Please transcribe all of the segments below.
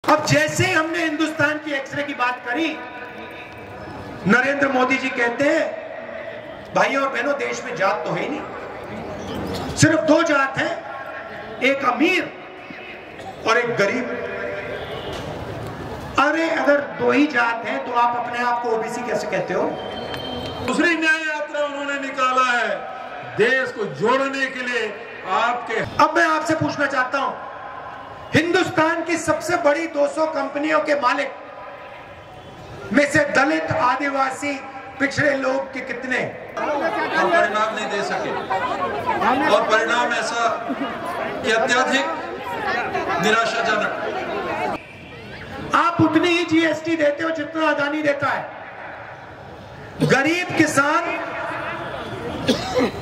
अब जैसे ही हमने हिंदुस्तान की एक्सरे की बात करी, नरेंद्र मोदी जी कहते हैं भाइयों और बहनों देश में जात तो है ही नहीं, सिर्फ दो जात है, एक अमीर और एक गरीब। अरे अगर दो ही जात हैं तो आप अपने आप को ओबीसी कैसे कहते हो? दूसरी न्याय यात्रा उन्होंने निकाला है देश को जोड़ने के लिए आपके। अब मैं आपसे पूछना चाहता हूं, हिंदुस्तान की सबसे बड़ी 200 कंपनियों के मालिक में से दलित, आदिवासी, पिछड़े लोग के कितने? हम परिणाम नहीं दे सके और परिणाम ऐसा कि अत्यधिक निराशाजनक। आप उतनी ही जीएसटी देते हो जितना अदानी देता है। गरीब किसान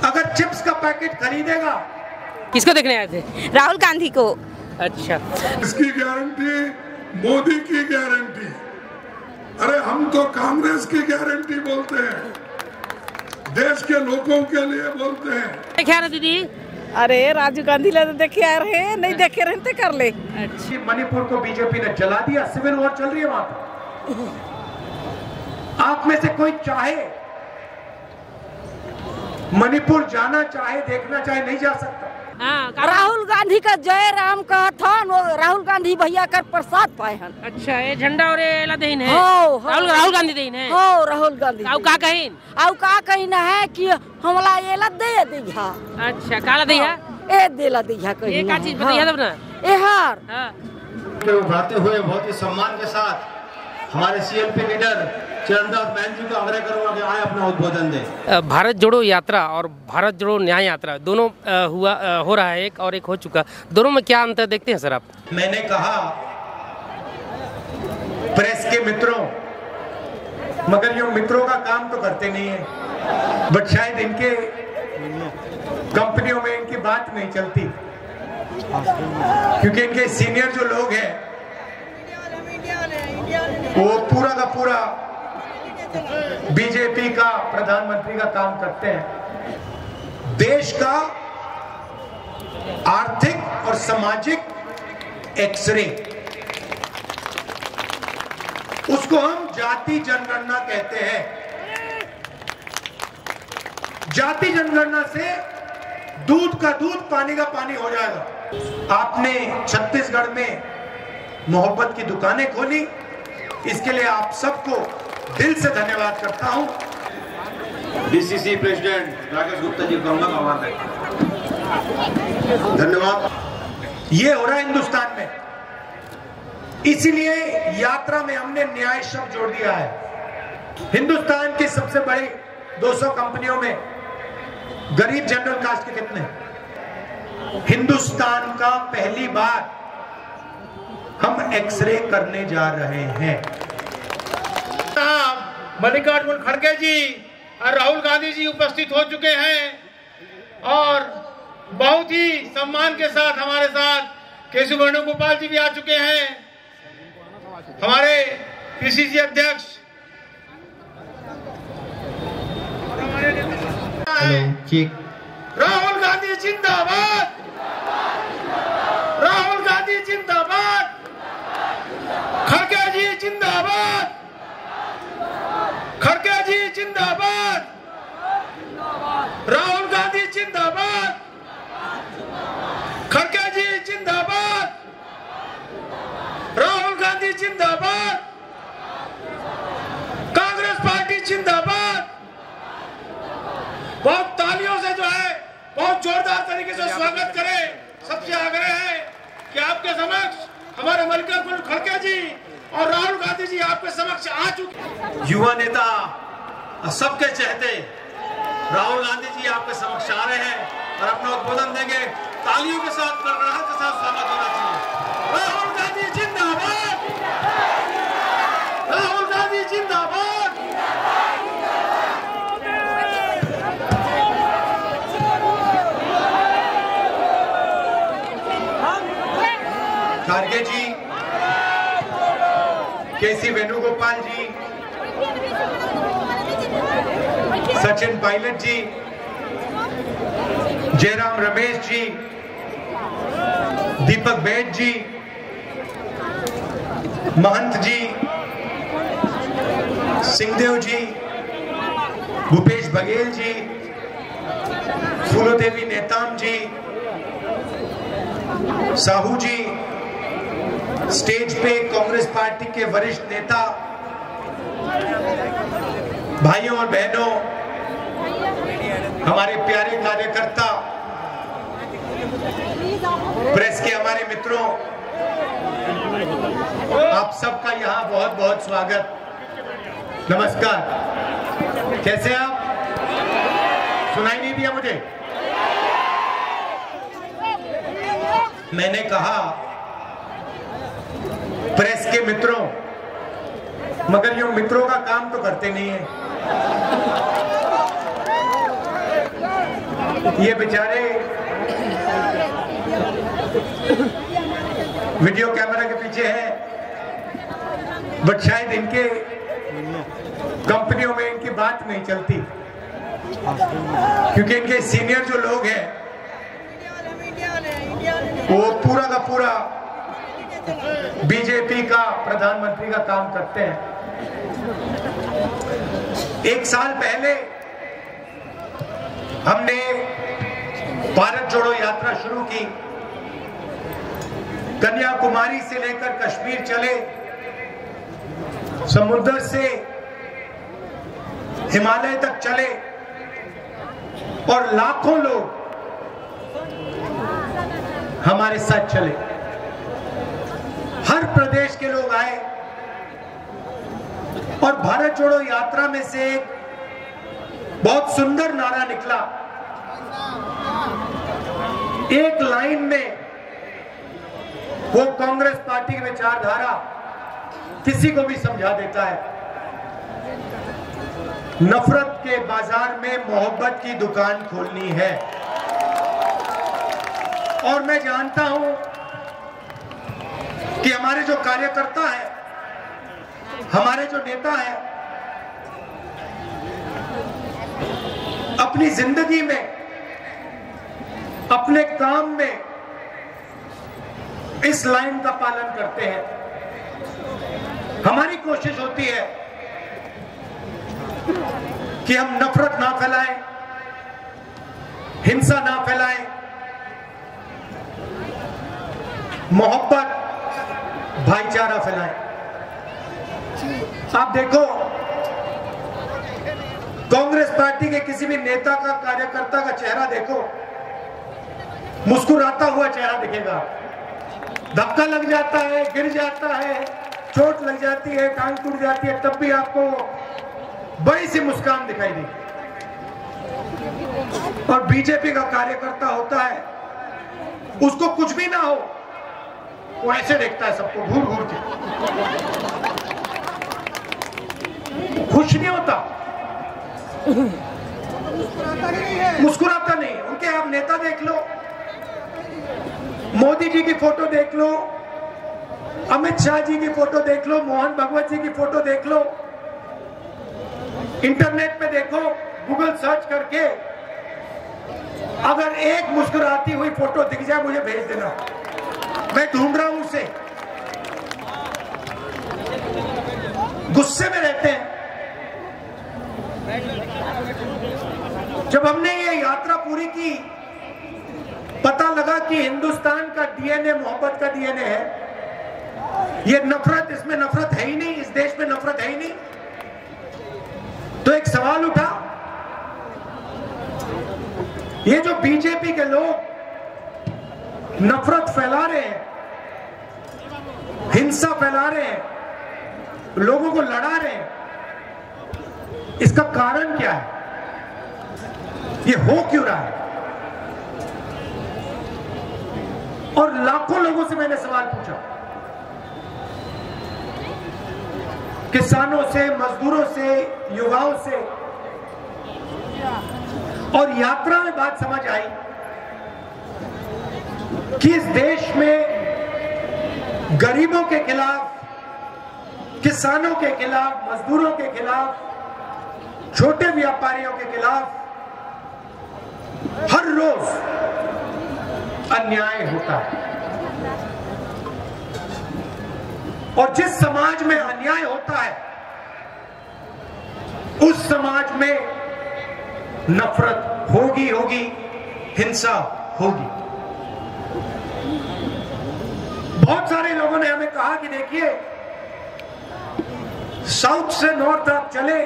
अगर चिप्स का पैकेट खरीदेगा, किसको देखने आए थे? राहुल गांधी को। अच्छा, इसकी गारंटी मोदी की गारंटी। अरे हम तो कांग्रेस की गारंटी बोलते हैं, देश के लोगों के लिए बोलते हैं। क्या ना दीदी? अरे राजीव गांधी ले देखे आ रहे हैं, नहीं देखे रहे तो कर ले। अच्छा, मणिपुर को बीजेपी ने जला दिया, सिविल वॉर चल रही है वहां पर। आप में से कोई चाहे मणिपुर जाना चाहे, देखना चाहे, नहीं जा सकता। राहुल गांधी का जय राम का था, राहुल गांधी भैया कर प्रसाद पाए हैं। अच्छा, ये झंडा और ये देन है। राहुल गांधी देन है। हो राहुल गांधी। आउ का कहिन? आउ का कहना है कि हमला ये ला दे दिया। अच्छा, काला दिया? ए देला दिया कहीं। ये का चीज बताइए तब ना। ए हार। हां। के उभरते हुए बहुत ही सम्मान के साथ हमारे सीएलपी लीडर चरणदास महंत जी को आग्रह करूंगा कि आए अपना उद्बोधन दें। भारत जोड़ो यात्रा और भारत जोड़ो न्याय यात्रा दोनों हो रहा है, एक और एक हो चुका। दोनों में क्या अंतर देखते हैं सर आप? मैंने कहा प्रेस के मित्रों, मगर ये मित्रों का काम तो करते नहीं है, बट शायद इनके कंपनियों में इनकी बात नहीं चलती, क्योंकि इनके सीनियर जो लोग हैं वो पूरा का पूरा बीजेपी का, प्रधानमंत्री का काम करते हैं। देश का आर्थिक और सामाजिक एक्सरे, उसको हम जाति जनगणना कहते हैं। जाति जनगणना से दूध का दूध, पानी का पानी हो जाएगा। आपने छत्तीसगढ़ में मोहब्बत की दुकानें खोली, इसके लिए आप सबको दिल से धन्यवाद करता हूं। बीसीसी प्रेसिडेंट राकेश गुप्ता जी को आभार है। धन्यवाद। ये हो रहा है हिंदुस्तान में, इसीलिए यात्रा में हमने न्याय शब्द जोड़ दिया है। हिंदुस्तान की सबसे बड़ी 200 कंपनियों में गरीब जनरल कास्ट के कितने? हिंदुस्तान का पहली बार हम एक्सरे करने जा रहे हैं। मल्लिकार्जुन खड़गे जी और राहुल गांधी जी उपस्थित हो चुके हैं और बहुत ही सम्मान के साथ हमारे साथ केशव वेणुगोपाल जी भी आ चुके हैं, हमारे पीसीसी अध्यक्ष। राहुल गांधी जिंदाबाद, राहुल गांधी जिंदाबाद, खड़गे जी जिंदाबाद, खड़गे जी जिंदाबाद, राहुल गांधी जिंदाबाद, खड़गे जी जिंदाबाद, राहुल गांधी जिंदाबाद, कांग्रेस पार्टी जिंदाबाद। बहुत तालियों से जो है बहुत जोरदार तरीके से स्वागत करें। सबसे आग्रह है कि आपके समक्ष हमारे मल्लिकार्जुन खड़गे जी और राहुल गांधी जी आपके समक्ष आ चुके। युवा नेता सबके चहेते राहुल गांधी जी आपके समक्ष आ रहे हैं और अपना उद्बोधन देंगे। तालियों के साथ, गड़गड़ाहट के साथ स्वागत होना चाहिए। राहुल गांधी जिंदाबाद, राहुल गांधी जिंदाबाद। खड़गे जी, केसी वेणुगोपाल जी, सचिन पायलट जी, जयराम रमेश जी, दीपक बैठ जी, महंत जी, सिंहदेव जी, भूपेश बघेल जी, फूलोदेवी नेताम जी, साहू जी, स्टेज पे कांग्रेस पार्टी के वरिष्ठ नेता, भाइयों और बहनों, हमारे प्यारे कार्यकर्ता, प्रेस के हमारे मित्रों, आप सबका यहाँ बहुत बहुत स्वागत। नमस्कार। कैसे आप? सुनाई नहीं दिया मुझे? मैंने कहा प्रेस के मित्रों, मगर ये मित्रों का काम तो करते नहीं है। ये बेचारे वीडियो कैमरा के पीछे हैं, बट शायद इनके कंपनियों में इनकी बात नहीं चलती, क्योंकि इनके सीनियर जो लोग हैं वो पूरा का पूरा बीजेपी का प्रधानमंत्री का काम करते हैं। 1 साल पहले हमने भारत जोड़ो यात्रा शुरू की। कन्याकुमारी से लेकर कश्मीर चले, समुद्र से हिमालय तक चले और लाखों लोग हमारे साथ चले। हर प्रदेश के लोग आए और भारत जोड़ो यात्रा में से एक बहुत सुंदर नारा निकला। एक लाइन में वो कांग्रेस पार्टी की विचारधारा किसी को भी समझा देता है। नफरत के बाजार में मोहब्बत की दुकान खोलनी है। और मैं जानता हूं कि हमारे जो कार्यकर्ता हैं, हमारे जो नेता हैं, अपनी जिंदगी में, अपने काम में इस लाइन का पालन करते हैं। हमारी कोशिश होती है कि हम नफरत ना फैलाएं, हिंसा ना फैलाएं, मोहब्बत, भाईचारा फैलाएं। आप देखो, कांग्रेस पार्टी के किसी भी नेता का, कार्यकर्ता का चेहरा देखो, मुस्कुराता हुआ चेहरा दिखेगा। धक्का लग जाता है, गिर जाता है, चोट लग जाती है, टांग टूट जाती है, तब भी आपको बड़ी सी मुस्कान दिखाई देगी। और बीजेपी का कार्यकर्ता होता है, उसको कुछ भी ना हो, वो ऐसे देखता है सबको घूर घूर के, खुश नहीं होता, मुस्कुराता नहीं। उनके आप नेता देख लो, मोदी जी की फोटो देख लो, अमित शाह जी की फोटो देख लो, मोहन भगवत जी की फोटो देख लो, इंटरनेट पे देखो, गूगल सर्च करके अगर एक मुस्कुराती हुई फोटो दिख जाए मुझे भेज देना, मैं ढूंढ रहा हूं उसे। गुस्से में रहते हैं। जब हमने ये यात्रा पूरी की, पता लगा कि हिंदुस्तान का डीएनए मोहब्बत का डीएनए है। ये नफरत, इसमें नफरत है ही नहीं, इस देश में नफरत है ही नहीं। तो एक सवाल उठा, ये जो बीजेपी के लोग नफरत फैला रहे हैं, हिंसा फैला रहे हैं, लोगों को लड़ा रहे हैं, इसका कारण क्या है? ये हो क्यों रहा है? और लाखों लोगों से मैंने सवाल पूछा, किसानों से, मजदूरों से, युवाओं से, और यात्रा में बात समझ आई कि इस देश में गरीबों के खिलाफ, किसानों के खिलाफ, मजदूरों के खिलाफ, छोटे व्यापारियों के खिलाफ हर रोज अन्याय होता है। और जिस समाज में अन्याय होता है उस समाज में नफरत होगी, हिंसा होगी। बहुत सारे लोगों ने हमें कहा कि देखिए साउथ से नॉर्थ आप चले,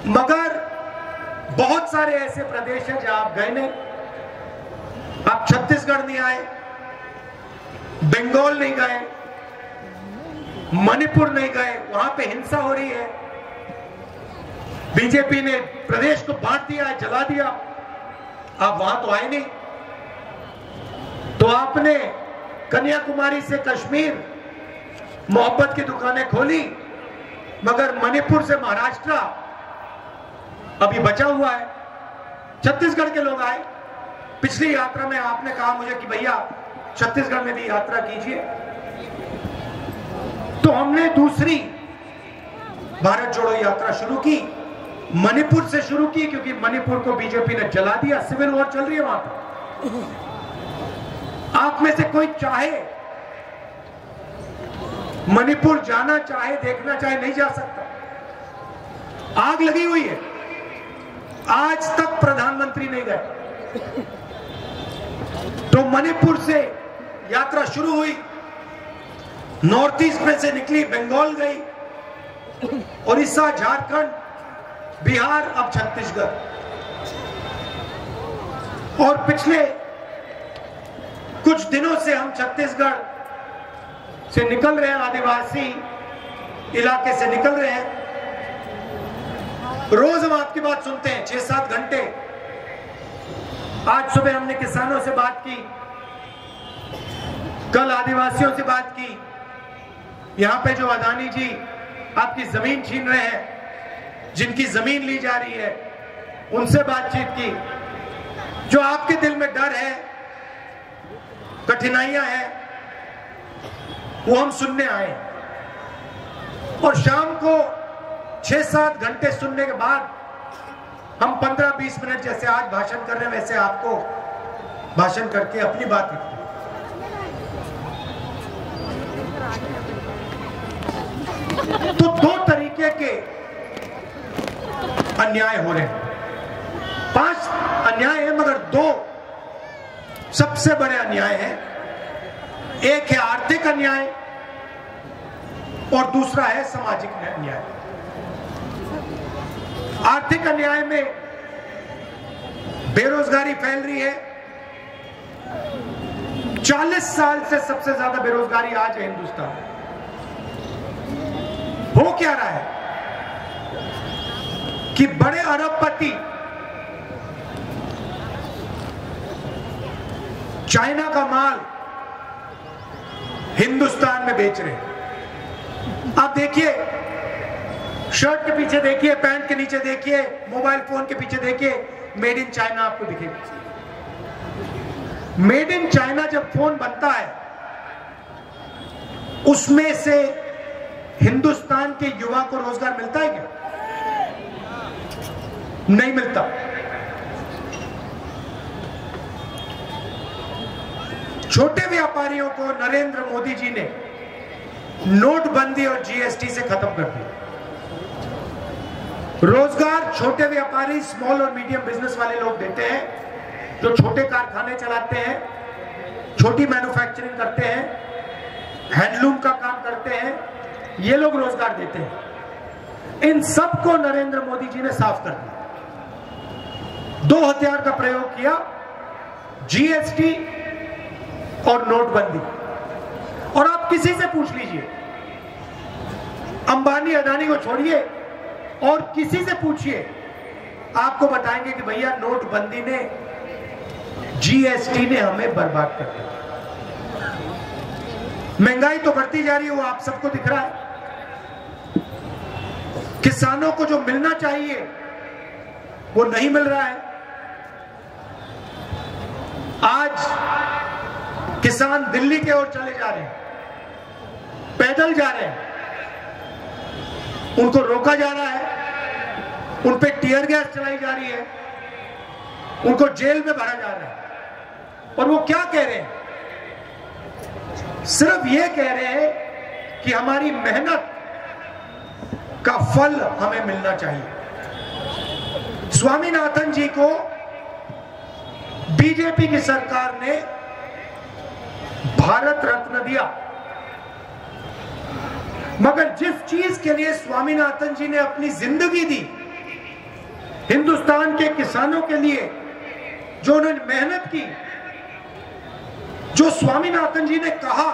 मगर बहुत सारे ऐसे प्रदेश हैं जहां आप गए नहीं। आप छत्तीसगढ़ नहीं आए, बंगाल नहीं गए, मणिपुर नहीं गए, वहां पे हिंसा हो रही है। बीजेपी ने प्रदेश को बांट दिया है, जला दिया। आप वहां तो आए नहीं। तो आपने कन्याकुमारी से कश्मीर मोहब्बत की दुकानें खोली, मगर मणिपुर से महाराष्ट्र अभी बचा हुआ है। छत्तीसगढ़ के लोग आए। पिछली यात्रा में आपने कहा मुझे कि भैया छत्तीसगढ़ में भी यात्रा कीजिए, तो हमने दूसरी भारत जोड़ो यात्रा शुरू की। मणिपुर से शुरू की क्योंकि मणिपुर को बीजेपी ने जला दिया, सिविल वॉर चल रही है वहां पर। आप में से कोई चाहे मणिपुर जाना चाहे, देखना चाहे, नहीं जा सकता। आग लगी हुई है, आज तक प्रधानमंत्री नहीं गए। तो मणिपुर से यात्रा शुरू हुई, नॉर्थ ईस्ट में से निकली, बंगाल गई, उड़ीसा, झारखंड, बिहार, अब छत्तीसगढ़। और पिछले कुछ दिनों से हम छत्तीसगढ़ से निकल रहे हैं, आदिवासी इलाके से निकल रहे हैं। रोज हम आपकी बात सुनते हैं 6-7 घंटे। आज सुबह हमने किसानों से बात की, कल आदिवासियों से बात की। यहां पे जो अदानी जी आपकी जमीन छीन रहे हैं, जिनकी जमीन ली जा रही है, उनसे बातचीत की। जो आपके दिल में डर है, कठिनाइयां हैं, वो हम सुनने आए। और शाम को 6-7 घंटे सुनने के बाद हम 15-20 मिनट जैसे आज भाषण कर रहे हैं, वैसे आपको भाषण करके अपनी बात रखते। तो 2 तरीके के अन्याय हो रहे हैं। 5 अन्याय है, मगर 2 सबसे बड़े अन्याय हैं। एक है आर्थिक अन्याय और दूसरा है सामाजिक अन्याय। आर्थिक अन्याय में बेरोजगारी फैल रही है। 40 साल से सबसे ज्यादा बेरोजगारी आज है हिंदुस्तान में। हो क्या रहा है कि बड़े अरबपति चाइना का माल हिंदुस्तान में बेच रहे हैं। आप देखिए, शर्ट के पीछे देखिए, पैंट के नीचे देखिए, मोबाइल फोन के पीछे देखिए, मेड इन चाइना आपको दिखेगा। मेड इन चाइना जब फोन बनता है, उसमें से हिंदुस्तान के युवा को रोजगार मिलता है क्या? नहीं मिलता। छोटे व्यापारियों को नरेंद्र मोदी जी ने नोटबंदी और जीएसटी से खत्म कर दिया। रोजगार छोटे व्यापारी, स्मॉल और मीडियम बिजनेस वाले लोग देते हैं, जो छोटे कारखाने चलाते हैं, छोटी मैन्युफैक्चरिंग करते हैं, हैंडलूम का काम करते हैं, ये लोग रोजगार देते हैं। इन सबको नरेंद्र मोदी जी ने साफ कर दिया। 2 हथियार का प्रयोग किया, जीएसटी और नोटबंदी। और आप किसी से पूछ लीजिए, अंबानी अदानी को छोड़िए और किसी से पूछिए, आपको बताएंगे कि भैया नोटबंदी ने, जीएसटी ने हमें बर्बाद कर दिया। महंगाई तो बढ़ती जा रही है, वो आप सबको दिख रहा है। किसानों को जो मिलना चाहिए वो नहीं मिल रहा है। आज किसान दिल्ली की ओर चले जा रहे हैं, पैदल जा रहे हैं, उनको रोका जा रहा है, उन पे टीयर गैस चलाई जा रही है, उनको जेल में भरा जा रहा है। और वो क्या कह रहे हैं सिर्फ ये कह रहे हैं कि हमारी मेहनत का फल हमें मिलना चाहिए। स्वामीनाथन जी को बीजेपी की सरकार ने भारत रत्न दिया, मगर जिस चीज के लिए स्वामीनाथन जी ने अपनी जिंदगी दी, हिंदुस्तान के किसानों के लिए जो उन्होंने मेहनत की, जो स्वामीनाथन जी ने कहा,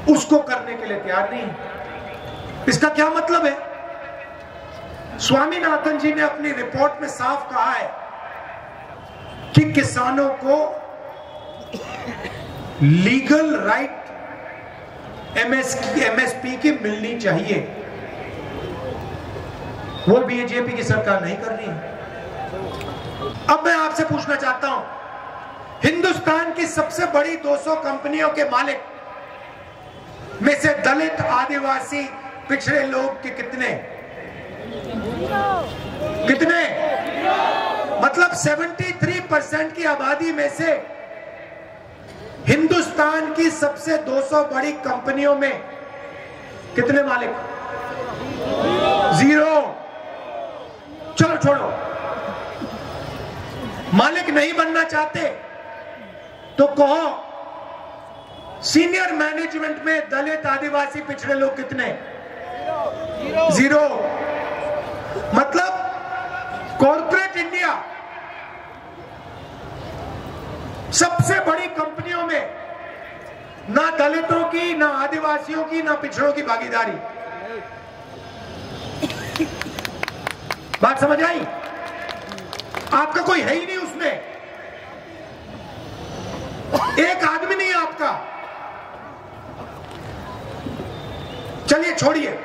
उसको करने के लिए तैयार नहीं। इसका क्या मतलब है? स्वामीनाथन जी ने अपनी रिपोर्ट में साफ कहा है कि किसानों को लीगल राइट एमएसपी की मिलनी चाहिए। वो बीजेपी की सरकार नहीं कर रही है। अब मैं आपसे पूछना चाहता हूं, हिंदुस्तान की सबसे बड़ी 200 कंपनियों के मालिक में से दलित, आदिवासी, पिछड़े लोग के कितने? मतलब 73% की आबादी में से हिंदुस्तान की सबसे 200 बड़ी कंपनियों में कितने मालिक? 0। चलो छोड़ो, मालिक नहीं बनना चाहते तो कहो सीनियर मैनेजमेंट में दलित, आदिवासी, पिछड़े लोग कितने? 0। मतलब कॉर्पोरेट इंडिया सबसे बड़ी कंपनियों में ना दलितों की, ना आदिवासियों की, ना पिछड़ों की भागीदारी। बात समझ आई? आपका कोई है ही नहीं उसमें, एक आदमी नहीं है आपका। चलिए छोड़िए,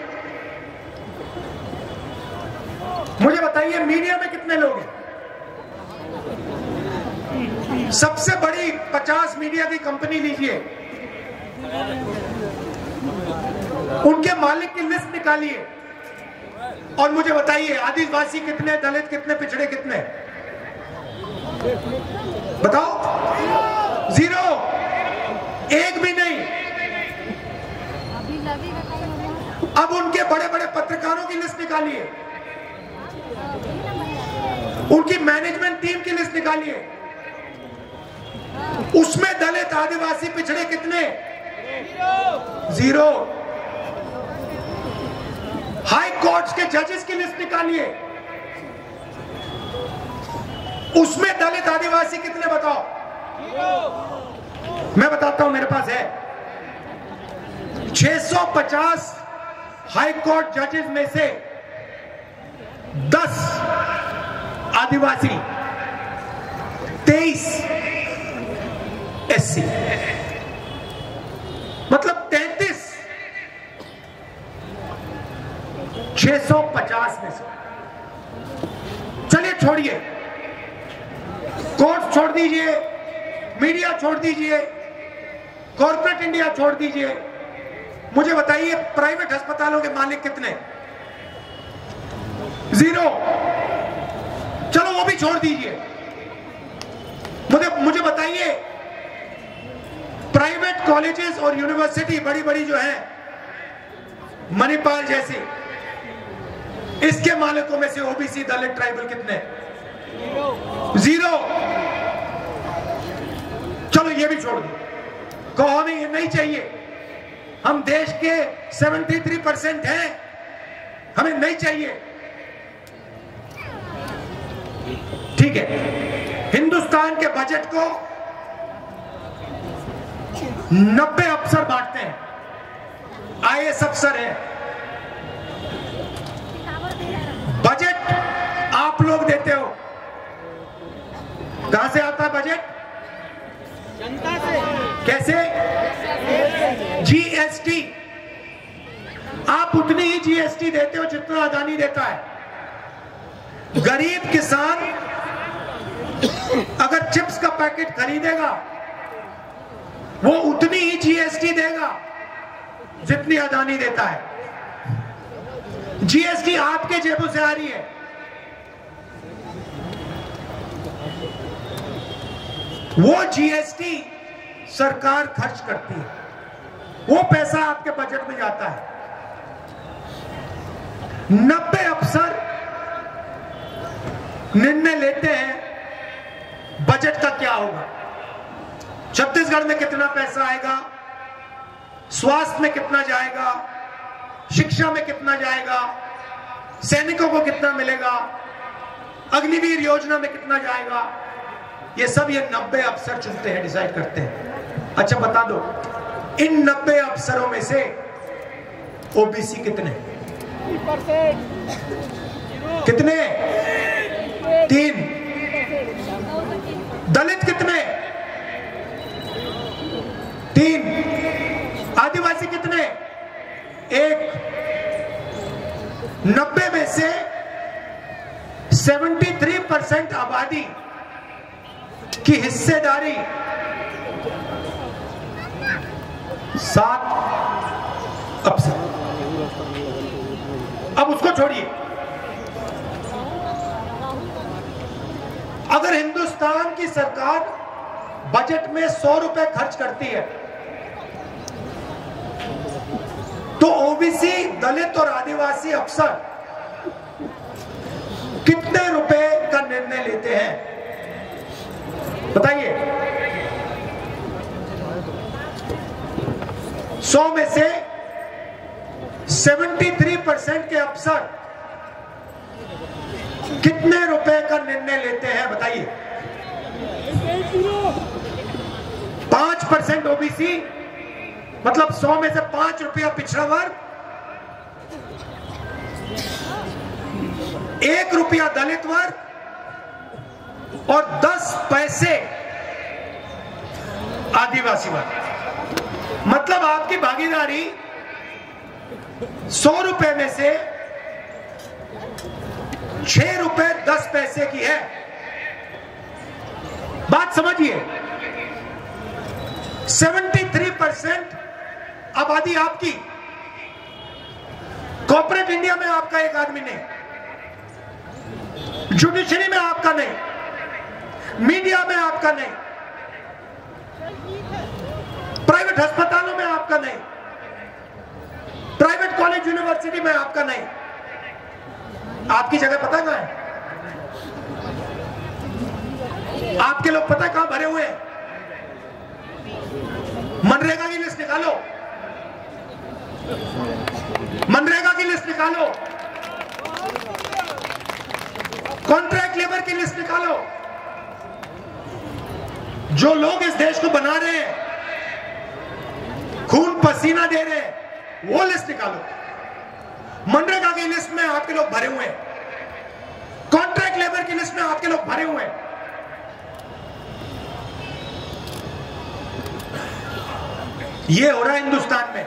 मुझे बताइए मीडिया में कितने लोग हैं? सबसे बड़ी 50 मीडिया की कंपनी लीजिए, उनके मालिक की लिस्ट निकालिए और मुझे बताइए आदिवासी कितने, दलित कितने, पिछड़े कितने? बताओ। 0, एक भी नहीं। अब उनके बड़े बड़े पत्रकारों की लिस्ट निकालिए, उनकी मैनेजमेंट टीम की लिस्ट निकालिए, उसमें दलित, आदिवासी, पिछड़े कितने? 0। हाई कोर्ट्स के जजेस की लिस्ट निकालिए, उसमें दलित, आदिवासी कितने? बताओ। मैं बताता हूं, मेरे पास है 650 हाई कोर्ट जजेस में से 10 आदिवासी, 23 एससी, मतलब 33 650 में से। चलिए छोड़िए, कोर्ट छोड़ दीजिए, मीडिया छोड़ दीजिए, कॉर्पोरेट इंडिया छोड़ दीजिए, मुझे बताइए प्राइवेट अस्पतालों के मालिक कितने? 0। चलो वो भी छोड़ दीजिए, मुझे बताइए प्राइवेट कॉलेजेस और यूनिवर्सिटी बड़ी बड़ी जो है, मणिपाल जैसी, इसके मालिकों में से ओबीसी, दलित, ट्राइबल कितने? 0। चलो ये भी छोड़ दो, कहो हमें ये नहीं चाहिए, हम देश के 73% हैं, हमें नहीं चाहिए। ठीक है, हिंदुस्तान के बजट को 90 अफसर बांटते हैं, आईएएस अफसर हैं। बजट आप लोग देते हो, कहां से आता है बजट? जनता से। कैसे? जीएसटी। आप उतनी ही जीएसटी देते हो जितना अदानी देता है। गरीब किसान अगर चिप्स का पैकेट खरीदेगा, वो उतनी ही जीएसटी देगा जितनी अदानी देता है। जीएसटी आपके जेबों से आ रही है। वो जीएसटी सरकार खर्च करती है, वो पैसा आपके बजट में जाता है। 90 अफसर निर्णय लेते हैं बजट का क्या होगा, छत्तीसगढ़ में कितना पैसा आएगा, स्वास्थ्य में कितना जाएगा, शिक्षा में कितना जाएगा, सैनिकों को कितना मिलेगा, अग्निवीर योजना में कितना जाएगा, ये सब ये 90 अफसर चुनते हैं, डिसाइड करते हैं। अच्छा बता दो, इन 90 अफसरों में से ओबीसी कितने? कितने? 3। दलित कितने? 3। आदिवासी कितने? 1। 90 में से 73% आबादी की हिस्सेदारी 7 अफसर। अब उसको छोड़िए, अगर हिंदुस्तान की सरकार बजट में 100 रुपए खर्च करती है तो ओबीसी, दलित और आदिवासी अफसर कितने रुपए का निर्णय लेते हैं बताइए? 100 में से 73% के अफसर कितने रुपए का निर्णय लेते हैं बताइए? 5% ओबीसी, मतलब 100 में से 5 रुपया पिछड़ा वर्ग, 1 रुपया दलित वर्ग और 10 पैसे आदिवासी वर्ग। मतलब आपकी भागीदारी 100 रुपए में से 6 रुपए 10 पैसे की है। बात समझिए, 73% आबादी आपकी, कॉर्पोरेट इंडिया में आपका एक आदमी नहीं, जुडिशरी में आपका नहीं, मीडिया में आपका नहीं, प्राइवेट अस्पतालों में आपका नहीं, प्राइवेट कॉलेज यूनिवर्सिटी में आपका नहीं। आपकी जगह पता कहां है? आपके लोग पता कहां भरे हुए हैं? मनरेगा की लिस्ट निकालो, मनरेगा की लिस्ट निकालो, कॉन्ट्रैक्ट लेबर की लिस्ट निकालो। जो लोग इस देश को बना रहे हैं, खून पसीना दे रहे हैं, वो लिस्ट निकालो। मनरेगा की लिस्ट में आपके लोग भरे हुए हैं, कॉन्ट्रैक्ट लेबर की लिस्ट में आपके लोग भरे हुए हैं। ये हो रहा है हिंदुस्तान में,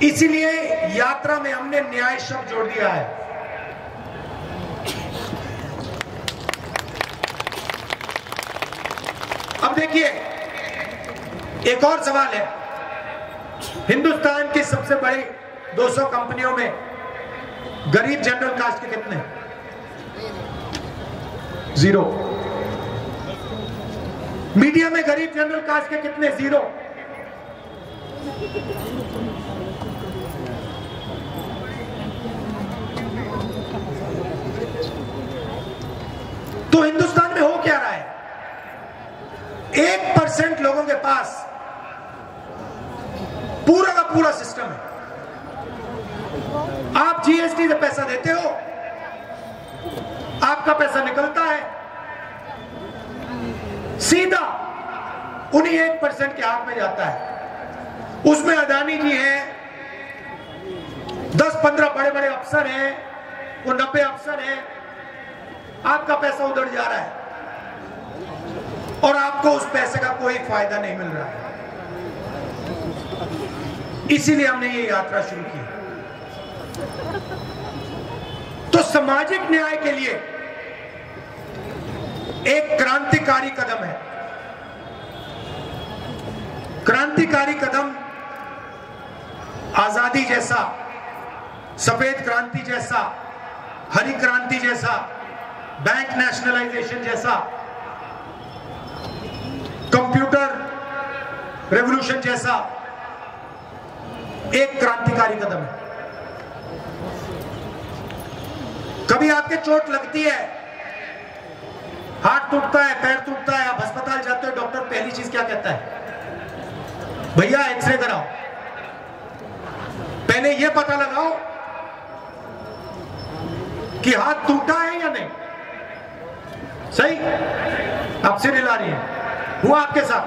इसीलिए यात्रा में हमने न्याय शब्द जोड़ दिया है। अब देखिए, एक और सवाल है, हिंदुस्तान की सबसे बड़ी 200 कंपनियों में गरीब जनरल कास्ट के कितने? 0। मीडिया में गरीब जनरल कास्ट के कितने? 0। तो हिंदुस्तान में हो क्या रहा है? 1% लोगों के पास पूरा का पूरा सिस्टम है। आप जीएसटी से पैसा देते हो, आपका पैसा निकलता है सीधा उन्हीं 1% के हाथ में जाता है। उसमें अदानी जी हैं, 10-15 बड़े बड़े अफसर हैं, वो 90 अफसर हैं, आपका पैसा उधर जा रहा है और आपको उस पैसे का कोई फायदा नहीं मिल रहा है। इसीलिए हमने ये यात्रा शुरू की। तो सामाजिक न्याय के लिए एक क्रांतिकारी कदम है। क्रांतिकारी कदम आजादी जैसा, सफेद क्रांति जैसा, हरी क्रांति जैसा, बैंक नेशनलाइजेशन जैसा, कंप्यूटर रेवोल्यूशन जैसा एक क्रांतिकारी कदम है। कभी आपके चोट लगती है, हाथ टूटता है, पैर टूटता है, आप अस्पताल जाते हो, डॉक्टर पहली चीज क्या कहता है? भैया एक्सरे कराओ, पहले यह पता लगाओ कि हाथ टूटा है या नहीं। सही? आप सिर हिला रही हैं, हुआ आपके साथ?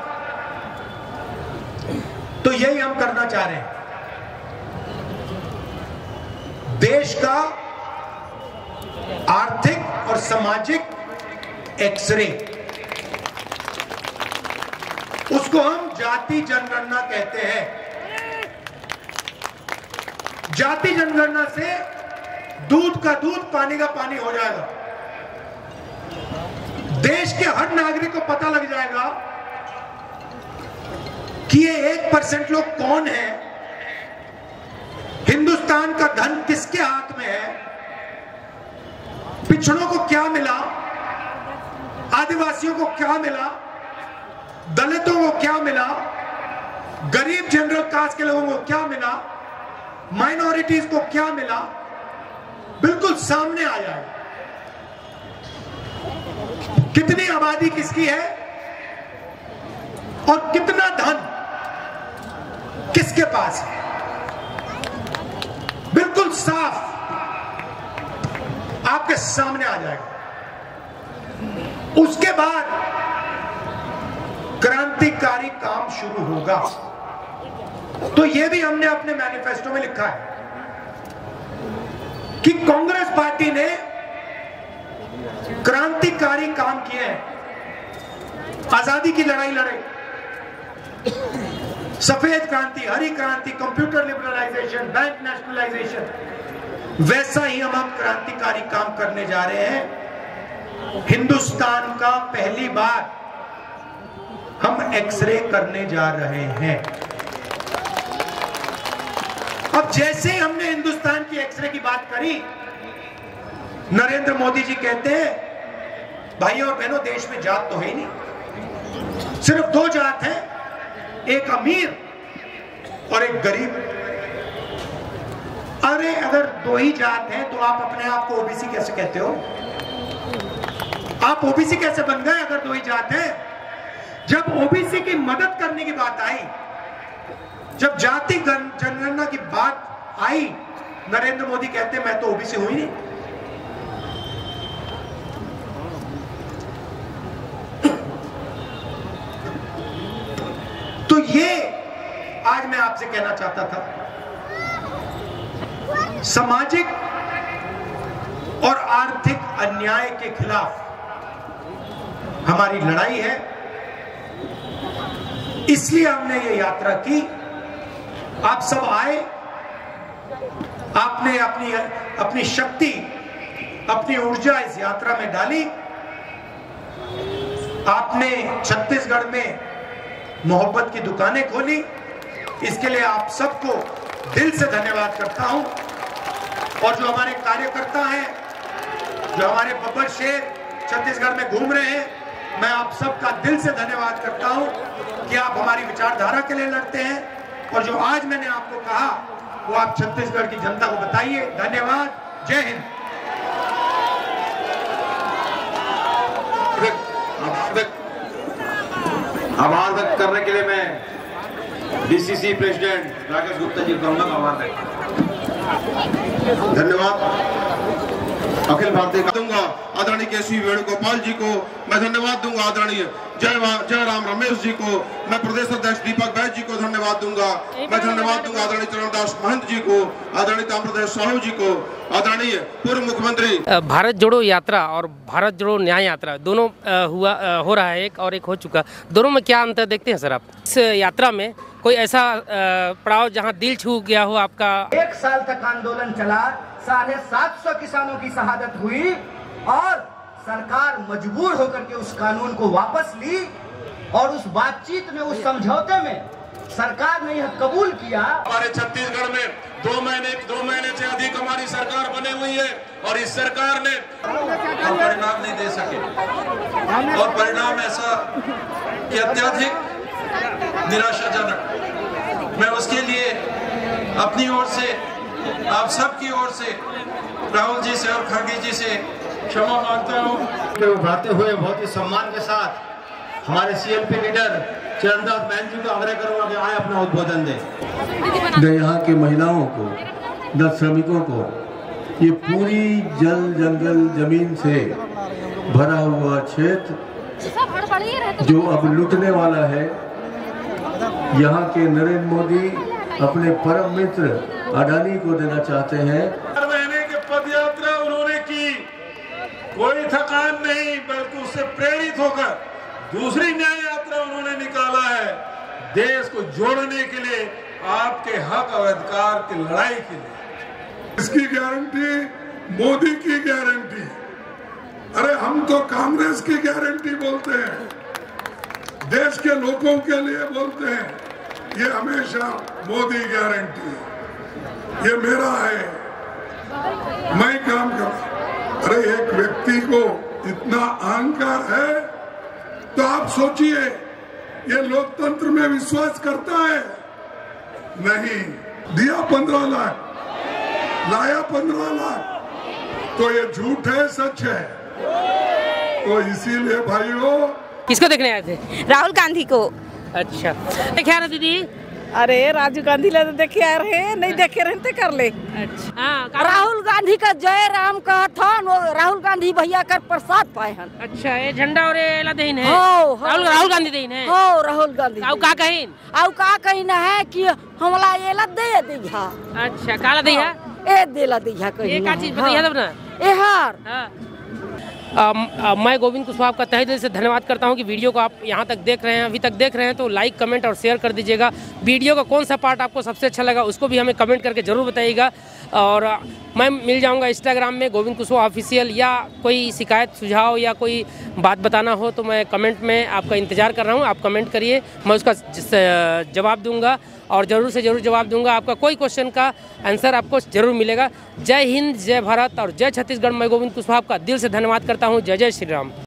तो यही हम करना चाह रहे हैं। देश का आर्थिक और सामाजिक एक्सरे, उसको हम जाति जनगणना कहते हैं। जाति जनगणना से दूध का दूध, पानी का पानी हो जाएगा। देश के हर नागरिक को पता लग जाएगा कि ये 1% लोग कौन है, हिंदुस्तान का धन किसके हाथ में है, पिछड़ों को क्या मिला, आदिवासियों को क्या मिला, दलितों को क्या मिला, गरीब जनरल कास्ट के लोगों को क्या मिला, माइनॉरिटीज को क्या मिला, बिल्कुल सामने आ जाए। कितनी आबादी किसकी है और कितना धन किसके पास है, बिल्कुल साफ आपके सामने आ जाएगा। उसके बाद क्रांतिकारी काम शुरू होगा। तो यह भी हमने अपने मैनिफेस्टो में लिखा है कि कांग्रेस पार्टी ने क्रांतिकारी काम किए हैं। आजादी की लड़ाई लड़े, सफेद क्रांति, हरी क्रांति, कंप्यूटर लिबरलाइजेशन, बैंक नेशनलाइजेशन, वैसा ही हम क्रांतिकारी काम करने जा रहे हैं। हिंदुस्तान का पहली बार हम एक्सरे करने जा रहे हैं। अब जैसे ही हमने हिंदुस्तान की एक्सरे की बात करी, नरेंद्र मोदी जी कहते हैं, भाइयों और बहनों, देश में जात तो है ही नहीं, सिर्फ दो जात हैं, एक अमीर और एक गरीब। अरे अगर दो ही जात हैं तो आप अपने आप को ओबीसी कैसे कहते हो? आप ओबीसी कैसे बन गए अगर दो ही जात हैं? जब ओबीसी की मदद करने की बात आई, जब जाति जनगणना की बात आई, नरेंद्र मोदी कहते मैं तो ओबीसी हूं ही नहीं। तो ये आज मैं आपसे कहना चाहता था, सामाजिक और आर्थिक अन्याय के खिलाफ हमारी लड़ाई है। इसलिए हमने ये यात्रा की। आप सब आए, आपने अपनी शक्ति, अपनी ऊर्जा इस यात्रा में डाली। आपने छत्तीसगढ़ में मोहब्बत की दुकानें खोली। इसके लिए आप सबको दिल से धन्यवाद करता हूं। और जो हमारे कार्यकर्ता हैं, जो हमारे बब्बर शेर छत्तीसगढ़ में घूम रहे हैं, मैं आप सबका दिल से धन्यवाद करता हूं कि आप हमारी विचारधारा के लिए लड़ते हैं। और जो आज मैंने आपको कहा वो आप छत्तीसगढ़ की जनता को बताइए। धन्यवाद। जय हिंद। आभार व्यक्त करने के लिए मैं डीसीसी प्रेसिडेंट राकेश गुप्ता जी का आभार व्यक्त। धन्यवाद। अखिल भारतीय दूंगा आदरणीय केसी वेणुगोपाल जी को, मैं धन्यवाद दूंगा आदरणीय जयराम रमेश जी को, मैं प्रदेश अध्यक्ष दीपक बैज जी को धन्यवाद दूंगा, मैं धन्यवाद दूंगा आदरणीय चरणदास महंत जी को, आदरणीय ताम्रध्वज साहू जी को, आदरणीय पूर्व मुख्यमंत्री। भारत जोड़ो यात्रा और भारत जोड़ो न्याय यात्रा दोनों हो रहा है, एक और एक हो चुका। दोनों में क्या अंतर देखते हैं सर आप? इस यात्रा में कोई ऐसा पड़ाव जहां दिल छू गया हो आपका? 1 साल तक आंदोलन चला, 750 किसानों की शहादत हुई और सरकार मजबूर होकर के उस कानून को वापस ली। और उस बातचीत में, उस समझौते में सरकार ने यह कबूल किया। हमारे छत्तीसगढ़ में 2 महीने से अधिक हमारी सरकार बने हुई है और इस सरकार ने परिणाम नहीं दे सके। और परिणाम ऐसा कि अत्यधिक निराशाजनक। मैं उसके लिए अपनी ओर से, आप सबकी ओर से, राहुल जी से और खड़गे जी से क्षमा मांगता हूँ। उठाते हुए बहुत ही सम्मान के साथ हमारे सीएलपी लीडर चरणदास महंत जी को आग्रह करूंगा कि आए अपना उद्बोधन दें। यहाँ की महिलाओं को, दस श्रमिकों को ये पूरी जल जंगल जमीन से भरा हुआ क्षेत्र जो अब लूटने वाला है, यहाँ के नरेंद्र मोदी अपने परम मित्र अडानी को देना चाहते हैं। 4 महीने की पद यात्रा उन्होंने की, कोई थकान नहीं, बल्कि उससे प्रेरित होकर दूसरी न्याय यात्रा उन्होंने निकाला है, देश को जोड़ने के लिए, आपके हक और अधिकार की लड़ाई के लिए। इसकी गारंटी मोदी की गारंटी। अरे हम तो कांग्रेस की गारंटी बोलते हैं, देश के लोगों के लिए बोलते हैं। ये हमेशा मोदी गारंटी है, ये मेरा है, मैं काम कर। अरे एक व्यक्ति को इतना अहंकार है तो आप सोचिए ये लोकतंत्र में विश्वास करता है? नहीं। दिया 15 लाख, लाया 15 लाख, तो ये झूठ है सच है? तो इसीलिए भाइयों, किसको देखने आए थे? राहुल गांधी को। अच्छा, क्या रहा दीदी? अरे राजीव गांधी ले तो देखे आ रहे हैं, नहीं देखे रहे तो कर ले। अच्छा, राहुल गांधी का जय राम कहथन, राहुल गांधी भैया कर प्रसाद पाए हन। अच्छा, ये झंडा और ये देन है। राहुल गांधी देन है। हो राहुल गांधी। आउ का कहिन? आउ का कहिन है कि हमला ये दे दिया। अच्छा, काला दिया? ए देला दिया कहिन। ये का चीज बताइए तब ना। एहार। मैं गोविंद कुशवाहा का तहे दिल से धन्यवाद करता हूं कि वीडियो को आप यहां तक देख रहे हैं। अभी तक देख रहे हैं तो लाइक, कमेंट और शेयर कर दीजिएगा। वीडियो का कौन सा पार्ट आपको सबसे अच्छा लगा उसको भी हमें कमेंट करके ज़रूर बताइएगा। और मैं मिल जाऊंगा इंस्टाग्राम में गोविंद कुशवाहा ऑफिशियल, या कोई शिकायत, सुझाव या कोई बात बताना हो तो मैं कमेंट में आपका इंतज़ार कर रहा हूँ। आप कमेंट करिए, मैं उसका जवाब दूंगा और ज़रूर से ज़रूर जवाब दूंगा। आपका कोई क्वेश्चन का आंसर आपको ज़रूर मिलेगा। जय हिंद, जय भारत और जय छत्तीसगढ़। मैं गोविंद कुशवाहा का दिल से धन्यवाद करता हूँ। जय जय श्री राम।